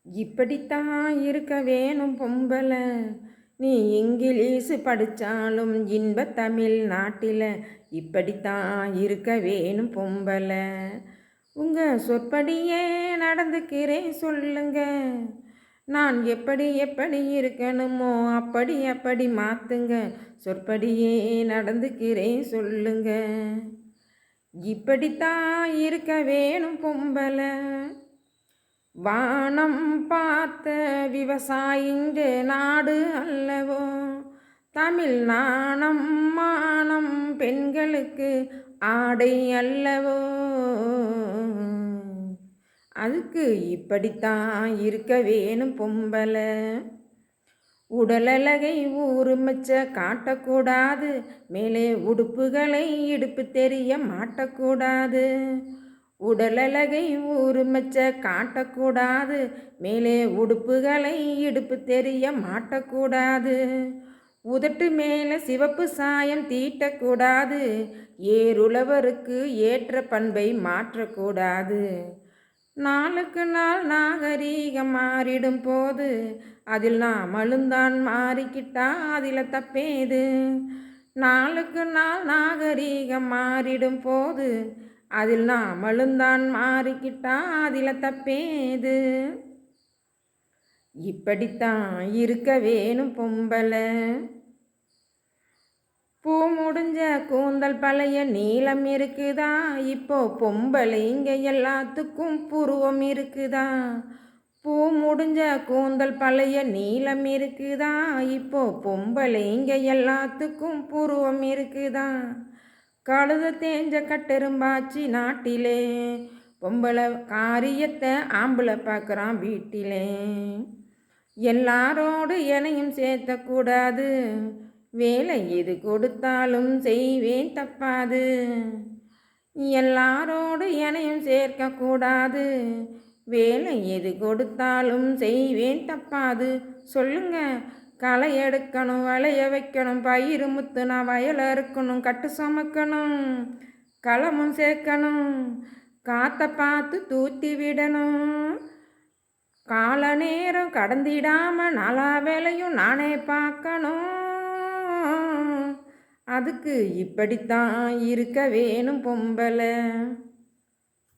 இப்படித்தான் இருக்க வேணும் பொம்பள. நீ இங்கிலீஷு படிச்சாலும் இன்ப தமிழ் நாட்டில் இப்படித்தான் இருக்க வேணும் பொம்பள. உங்க சொற்படியே நடந்துக்கிறேன் சொல்லுங்க. நான் எப்படி எப்படி இருக்கணுமோ அப்படி அப்படி மாத்துங்க. சொற்படியே நடந்துக்கிறேன் சொல்லுங்க. இப்படித்தான் இருக்க வேணும் பொம்பள. வானம் பார்த்த விவசாயிங்க நாடு அல்லவோ. தமிழ் நாணம் மானம் பெண்களுக்கு ஆடை அல்லவோ. அதுக்கு இப்படித்தான் இருக்க வேணும் பொம்பள. உடலழகை ஊறுமச்ச காட்டக்கூடாது. மேலே உடுப்புகளை இடுப்பு தெரிய மாட்டக்கூடாது. உடலழகை ஊறுமச்ச காட்டக்கூடாது. மேலே உடுப்புகளை இடுப்பு தெரிய மாட்டக்கூடாது. உதட்டு மேலே சிவப்பு சாயம் தீட்டக்கூடாது. ஏறுளவருக்கு ஏற்ற பண்பை மாற்றக்கூடாது. நாளுக்கு நாள் நாகரீகம் மாறிடும் போது அதில் நாமளும் தான் மாறிக்கிட்டா அதில் தப்பேது. நாளுக்கு நாள் நாகரீகம் மாறிடும் போது அதில் நாமளும் தான் மாறிக்கிட்டா அதில் தப்பேது. இப்படித்தான் இருக்க வேணும் பொம்பள. பூ முடிஞ்ச கூந்தல் பழைய நீளம் இருக்குதா. இப்போ பொம்பளை இங்க எல்லாத்துக்கும் புருவம் இருக்குதா. பூ முடிஞ்ச கூந்தல் பழைய நீளம் இருக்குதா. இப்போ பொம்பளை இங்க எல்லாத்துக்கும் புருவம் இருக்குதா. கழுத தேஞ்ச கட்டெரும்பாச்சி நாட்டிலே பொம்பளை காரியத்தை ஆம்பளை பார்க்குறான் வீட்டிலே. எல்லாரோடு எனையும் சேர்த்தக்கூடாது. வேலை எது கொடுத்தாலும் செய்வேன் தப்பாது. எல்லாரோடு எனையும் சேர்க்கக்கூடாது. வேலை எது கொடுத்தாலும் செய்வேன் தப்பாது. சொல்லுங்க. களை எடுக்கணும், வளைய வைக்கணும், பயிறு முத்துனா வயலை அறுக்கணும், கட்டு சுமக்கணும், களமும் சேர்க்கணும், காற்றை பார்த்து தூத்தி விடணும். கால நேரம் கடந்திடாம நாலா வேலையும் நானே பார்க்கணும். அதுக்கு இப்படித்தான் இருக்க வேணும் பொம்பளை.